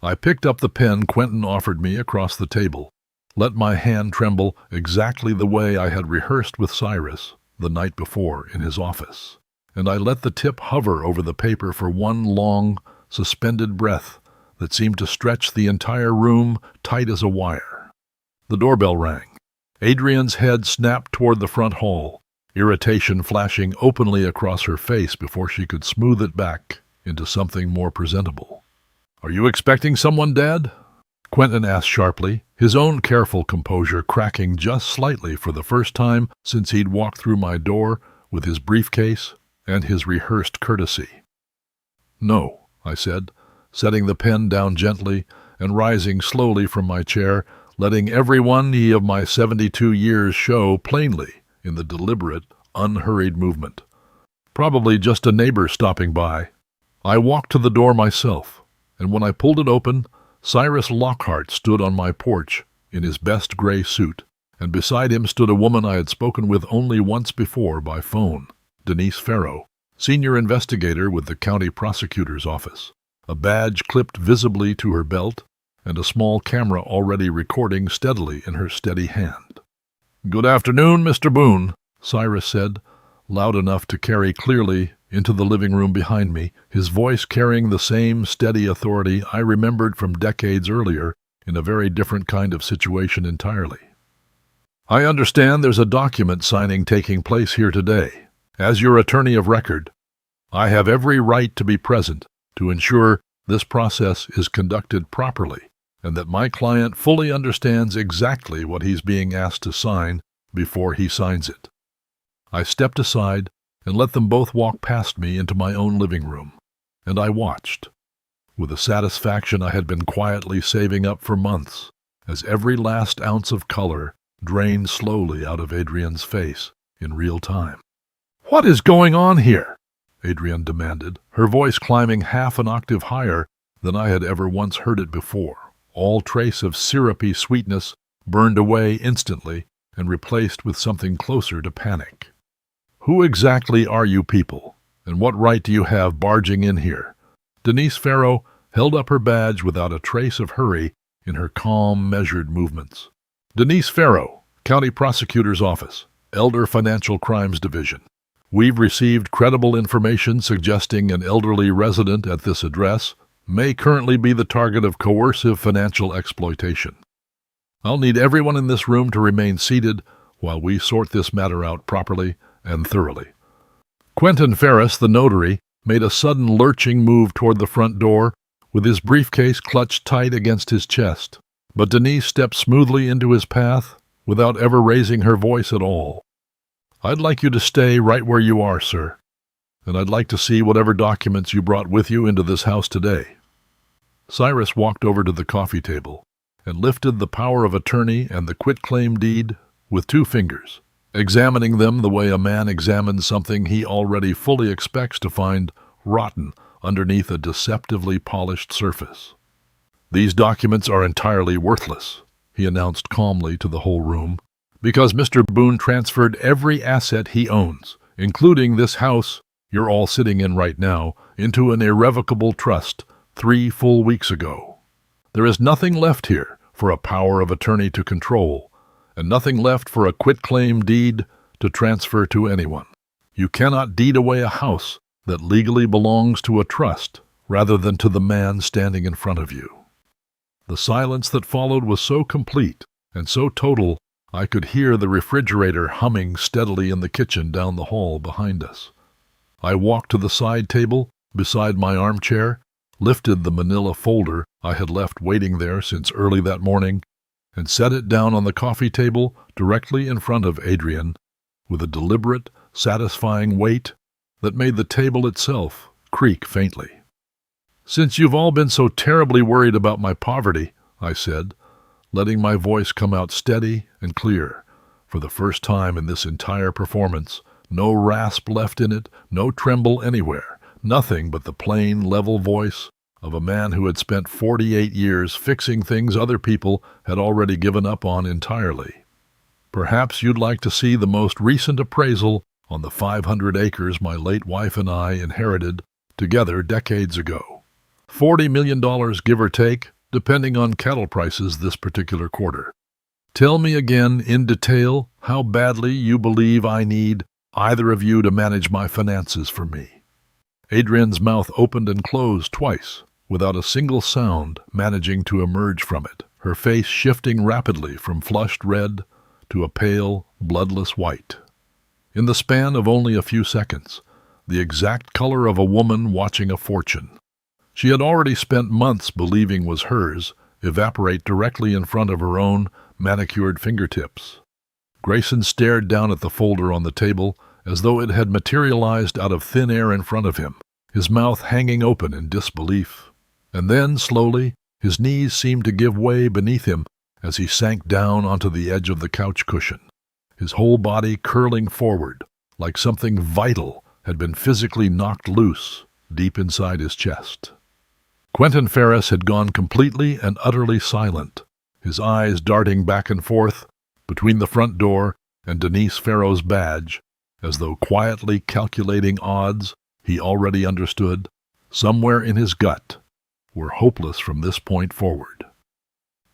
I picked up the pen Quentin offered me across the table, let my hand tremble exactly the way I had rehearsed with Cyrus the night before in his office, and I let the tip hover over the paper for one long, suspended breath that seemed to stretch the entire room tight as a wire. The doorbell rang. Adrian's head snapped toward the front hall, irritation flashing openly across her face before she could smooth it back into something more presentable. "Are you expecting someone, Dad?" Quentin asked sharply, his own careful composure cracking just slightly for the first time since he'd walked through my door with his briefcase and his rehearsed courtesy. "No," I said, setting the pen down gently and rising slowly from my chair, letting every one of my 72 years show plainly in the deliberate, unhurried movement. "Probably just a neighbor stopping by." I walked to the door myself, and when I pulled it open, Cyrus Lockhart stood on my porch in his best gray suit, and beside him stood a woman I had spoken with only once before by phone, Denise Farrow, senior investigator with the county prosecutor's office, a badge clipped visibly to her belt, and a small camera already recording steadily in her steady hand. "Good afternoon, Mr. Boone," Cyrus said, loud enough to carry clearly into the living room behind me, his voice carrying the same steady authority I remembered from decades earlier in a very different kind of situation entirely. "I understand there's a document signing taking place here today. As your attorney of record, I have every right to be present to ensure this process is conducted properly and that my client fully understands exactly what he's being asked to sign before he signs it. I stepped aside and let them both walk past me into my own living room, and I watched, with a satisfaction I had been quietly saving up for months, as every last ounce of color drained slowly out of Adrian's face in real time. "What is going on here?" Adrian demanded, her voice climbing half an octave higher than I had ever once heard it before. All trace of syrupy sweetness burned away instantly and replaced with something closer to panic. "Who exactly are you people, and what right do you have barging in here?" Denise Farrow held up her badge without a trace of hurry in her calm, measured movements. "Denise Farrow, County Prosecutor's Office, Elder Financial Crimes Division. We've received credible information suggesting an elderly resident at this address may currently be the target of coercive financial exploitation. I'll need everyone in this room to remain seated while we sort this matter out properly and thoroughly." Quentin Ferris, the notary, made a sudden lurching move toward the front door with his briefcase clutched tight against his chest, but Denise stepped smoothly into his path without ever raising her voice at all. "I'd like you to stay right where you are, sir, and I'd like to see whatever documents you brought with you into this house today." Cyrus walked over to the coffee table and lifted the power of attorney and the quitclaim deed with 2 fingers, examining them the way a man examines something he already fully expects to find rotten underneath a deceptively polished surface. "These documents are entirely worthless," he announced calmly to the whole room, "because Mr. Boone transferred every asset he owns, including this house you're all sitting in right now, into an irrevocable trust 3 full weeks ago. There is nothing left here for a power of attorney to control, and nothing left for a quitclaim deed to transfer to anyone. You cannot deed away a house that legally belongs to a trust rather than to the man standing in front of you." The silence that followed was so complete and so total I could hear the refrigerator humming steadily in the kitchen down the hall behind us. I walked to the side table beside my armchair, lifted the manila folder I had left waiting there since early that morning, and set it down on the coffee table directly in front of Adrian with a deliberate, satisfying weight that made the table itself creak faintly. "Since you've all been so terribly worried about my poverty," I said, letting my voice come out steady and clear, for the first time in this entire performance, no rasp left in it, no tremble anywhere, nothing but the plain, level voice of a man who had spent 48 years fixing things other people had already given up on entirely. "Perhaps you'd like to see the most recent appraisal on the 500 acres my late wife and I inherited together decades ago. $40 million, give or take, depending on cattle prices this particular quarter. Tell me again in detail how badly you believe I need either of you to manage my finances for me." Adrian's mouth opened and closed twice, without a single sound managing to emerge from it, her face shifting rapidly from flushed red to a pale, bloodless white. In the span of only a few seconds, the exact color of a woman watching a fortune she had already spent months believing was hers evaporate directly in front of her own manicured fingertips. Grayson stared down at the folder on the table as though it had materialized out of thin air in front of him, his mouth hanging open in disbelief. And then, slowly, his knees seemed to give way beneath him as he sank down onto the edge of the couch cushion, his whole body curling forward like something vital had been physically knocked loose deep inside his chest. Quentin Ferris had gone completely and utterly silent, his eyes darting back and forth between the front door and Denise Farrow's badge, as though quietly calculating odds he already understood, somewhere in his gut, were hopeless from this point forward.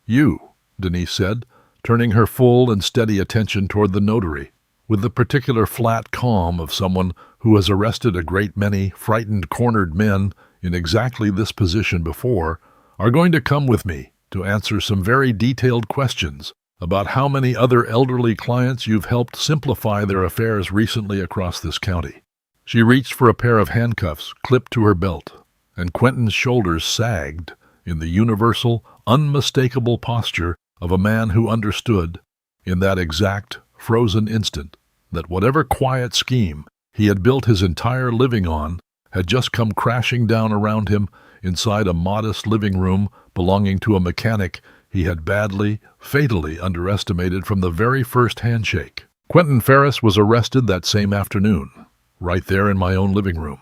"You," Denise said, turning her full and steady attention toward the notary, with the particular flat calm of someone who has arrested a great many frightened, cornered men in exactly this position before, "are going to come with me to answer some very detailed questions about how many other elderly clients you've helped simplify their affairs recently across this county." She reached for a pair of handcuffs clipped to her belt, and Quentin's shoulders sagged in the universal, unmistakable posture of a man who understood, in that exact, frozen instant, that whatever quiet scheme he had built his entire living on had just come crashing down around him inside a modest living room belonging to a mechanic he had badly, fatally underestimated from the very first handshake. Quentin Ferris was arrested that same afternoon, right there in my own living room,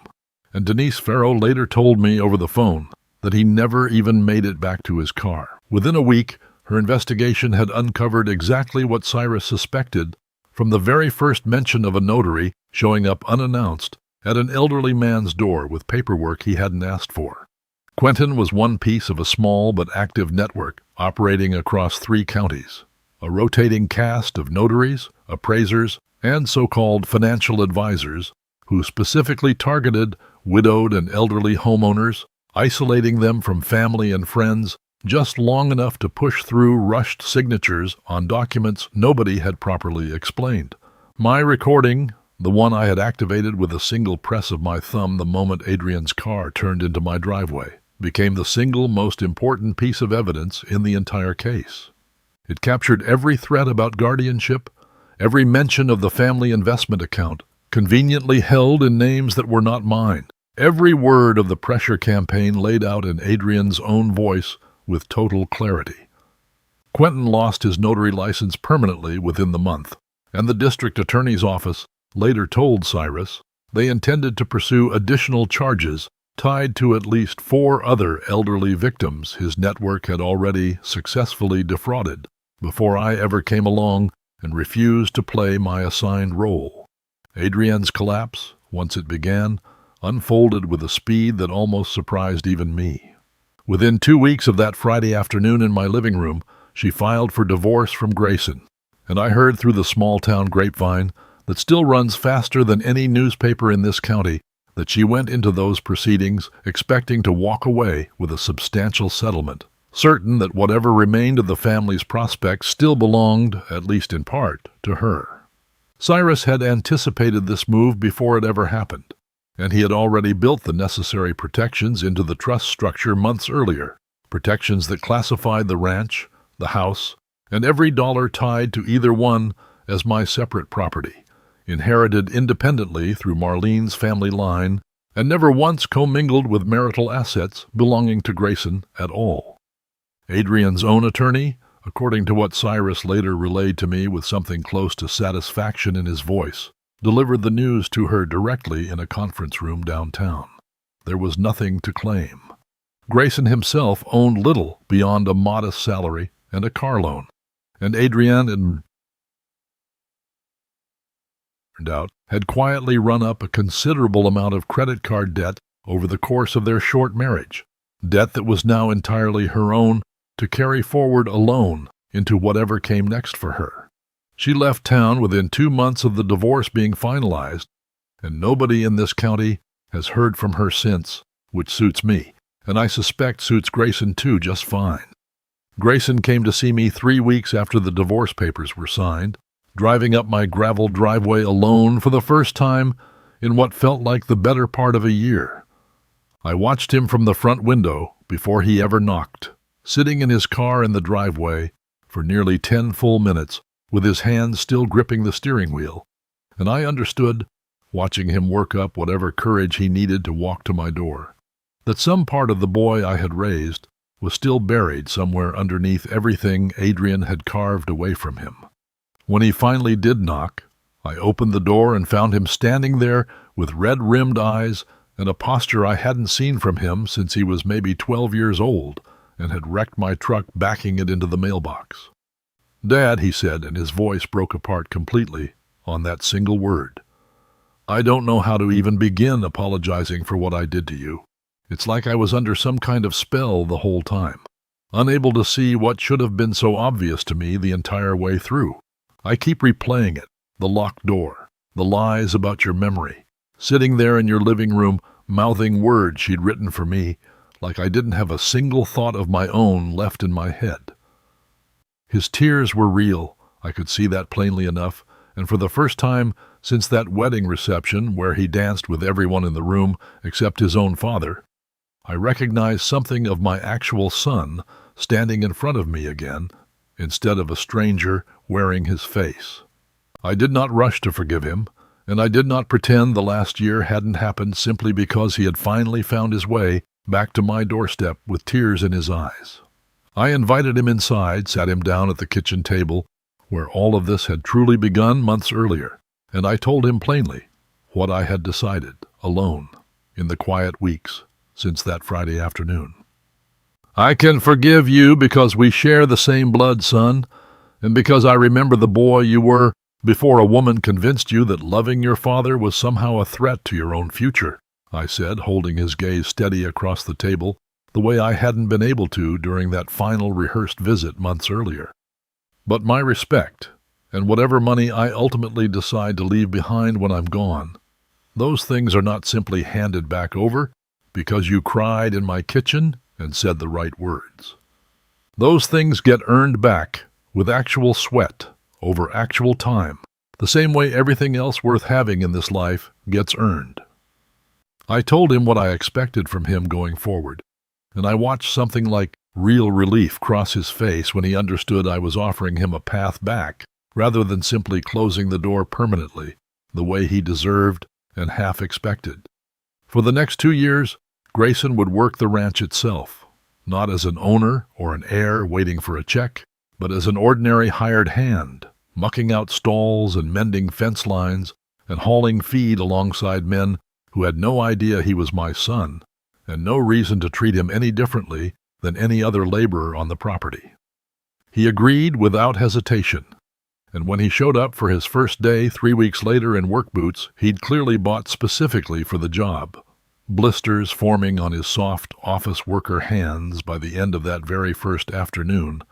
and Denise Farrow later told me over the phone that he never even made it back to his car. Within a week, her investigation had uncovered exactly what Cyrus suspected from the very first mention of a notary showing up unannounced at an elderly man's door with paperwork he hadn't asked for. Quentin was one piece of a small but active network operating across 3 counties, a rotating cast of notaries, appraisers, and so-called financial advisors who specifically targeted widowed and elderly homeowners, isolating them from family and friends just long enough to push through rushed signatures on documents nobody had properly explained. My recording, the one I had activated with a single press of my thumb the moment Adrian's car turned into my driveway, became the single most important piece of evidence in the entire case. It captured every threat about guardianship, every mention of the family investment account, conveniently held in names that were not mine, every word of the pressure campaign laid out in Adrian's own voice with total clarity. Quentin lost his notary license permanently within the month, and the district attorney's office later told Cyrus they intended to pursue additional charges tied to at least 4 other elderly victims his network had already successfully defrauded before I ever came along and refused to play my assigned role. Adrian's collapse, once it began, unfolded with a speed that almost surprised even me. Within 2 weeks of that Friday afternoon in my living room, she filed for divorce from Grayson, and I heard through the small-town grapevine that still runs faster than any newspaper in this county that she went into those proceedings expecting to walk away with a substantial settlement, certain that whatever remained of the family's prospects still belonged, at least in part, to her. Cyrus had anticipated this move before it ever happened, and he had already built the necessary protections into the trust structure months earlier, protections that classified the ranch, the house, and every dollar tied to either one as my separate property, inherited independently through Marlene's family line, and never once commingled with marital assets belonging to Grayson at all. Adrian's own attorney, according to what Cyrus later relayed to me with something close to satisfaction in his voice, delivered the news to her directly in a conference room downtown. There was nothing to claim. Grayson himself owned little beyond a modest salary and a car loan, and Adrian, it turned out, had quietly run up a considerable amount of credit card debt over the course of their short marriage, debt that was now entirely her own to carry forward alone into whatever came next for her. She left town within 2 months of the divorce being finalized, and nobody in this county has heard from her since, which suits me, and I suspect suits Grayson too just fine. Grayson came to see me 3 weeks after the divorce papers were signed, driving up my gravel driveway alone for the first time in what felt like the better part of a year. I watched him from the front window before he ever knocked, sitting in his car in the driveway for nearly 10 full minutes, with his hands still gripping the steering wheel, and I understood, watching him work up whatever courage he needed to walk to my door, that some part of the boy I had raised was still buried somewhere underneath everything Adrian had carved away from him. When he finally did knock, I opened the door and found him standing there with red-rimmed eyes and a posture I hadn't seen from him since he was maybe 12 years old and had wrecked my truck backing it into the mailbox. "Dad," he said, and his voice broke apart completely on that single word. "I don't know how to even begin apologizing for what I did to you. It's like I was under some kind of spell the whole time, unable to see what should have been so obvious to me the entire way through. I keep replaying it, the locked door, the lies about your memory, sitting there in your living room mouthing words she'd written for me, like I didn't have a single thought of my own left in my head." His tears were real, I could see that plainly enough, and for the first time since that wedding reception where he danced with everyone in the room except his own father, I recognized something of my actual son standing in front of me again, instead of a stranger wearing his face. I did not rush to forgive him, and I did not pretend the last year hadn't happened simply because he had finally found his way back to my doorstep with tears in his eyes. I invited him inside, sat him down at the kitchen table, where all of this had truly begun months earlier, and I told him plainly what I had decided, alone, in the quiet weeks since that Friday afternoon. I can forgive you because we share the same blood, son, and because I remember the boy you were before a woman convinced you that loving your father was somehow a threat to your own future, I said, holding his gaze steady across the table, the way I hadn't been able to during that final rehearsed visit months earlier. But my respect, and whatever money I ultimately decide to leave behind when I'm gone, those things are not simply handed back over because you cried in my kitchen and said the right words. Those things get earned back with actual sweat over actual time, the same way everything else worth having in this life gets earned. I told him what I expected from him going forward, and I watched something like real relief cross his face when he understood I was offering him a path back rather than simply closing the door permanently, the way he deserved and half expected. For the next 2 years, Grayson would work the ranch itself, not as an owner or an heir waiting for a check, but as an ordinary hired hand, mucking out stalls and mending fence lines and hauling feed alongside men who had no idea he was my son and no reason to treat him any differently than any other laborer on the property. He agreed without hesitation, and when he showed up for his first day 3 weeks later in work boots he'd clearly bought specifically for the job, blisters forming on his soft office worker hands by the end of that very first afternoon,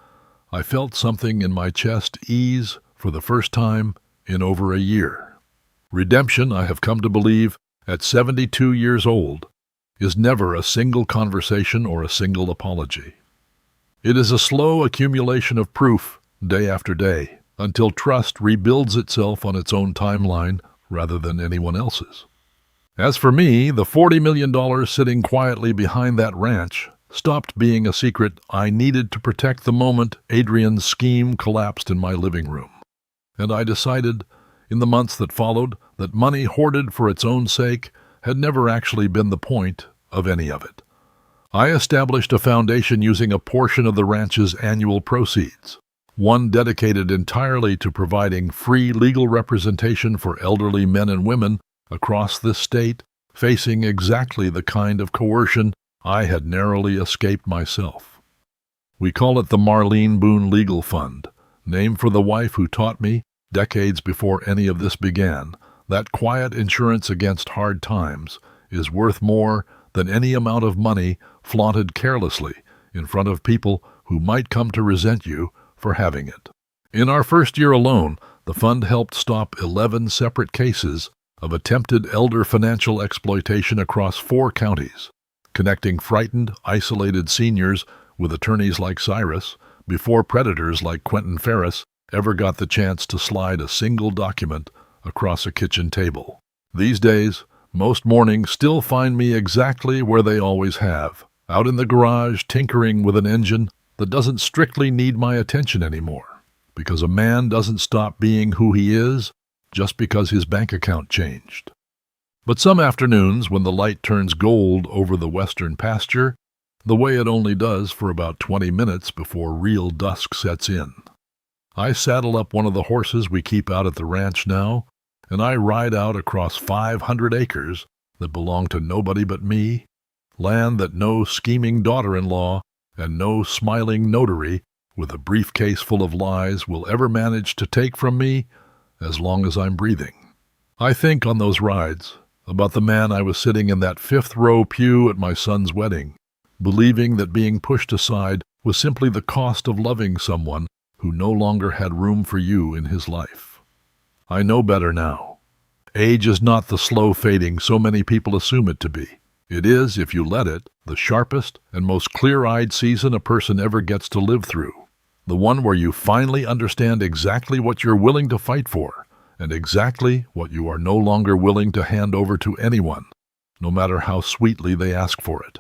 I felt something in my chest ease for the first time in over a year. Redemption, I have come to believe, at 72 years old, is never a single conversation or a single apology. It is a slow accumulation of proof, day after day, until trust rebuilds itself on its own timeline rather than anyone else's. As for me, the $40 million sitting quietly behind that ranch stopped being a secret I needed to protect the moment Adrian's scheme collapsed in my living room. And I decided, in the months that followed, that money hoarded for its own sake had never actually been the point of any of it. I established a foundation using a portion of the ranch's annual proceeds, one dedicated entirely to providing free legal representation for elderly men and women across this state facing exactly the kind of coercion I had narrowly escaped myself. We call it the Marlene Boone Legal Fund, named for the wife who taught me, decades before any of this began, that quiet insurance against hard times is worth more than any amount of money flaunted carelessly in front of people who might come to resent you for having it. In our first year alone, the fund helped stop 11 separate cases of attempted elder financial exploitation across 4 counties, connecting frightened, isolated seniors with attorneys like Cyrus before predators like Quentin Ferris ever got the chance to slide a single document across a kitchen table. These days, most mornings still find me exactly where they always have, out in the garage tinkering with an engine that doesn't strictly need my attention anymore, because a man doesn't stop being who he is just because his bank account changed. But some afternoons, when the light turns gold over the western pasture, the way it only does for about 20 minutes before real dusk sets in, I saddle up one of the horses we keep out at the ranch now, and I ride out across 500 acres that belong to nobody but me, land that no scheming daughter-in-law and no smiling notary with a briefcase full of lies will ever manage to take from me as long as I'm breathing. I think on those rides about the man I was sitting in that 5th-row pew at my son's wedding, believing that being pushed aside was simply the cost of loving someone who no longer had room for you in his life. I know better now. Age is not the slow fading so many people assume it to be. It is, if you let it, the sharpest and most clear-eyed season a person ever gets to live through. The one where you finally understand exactly what you're willing to fight for and exactly what you are no longer willing to hand over to anyone, no matter how sweetly they ask for it.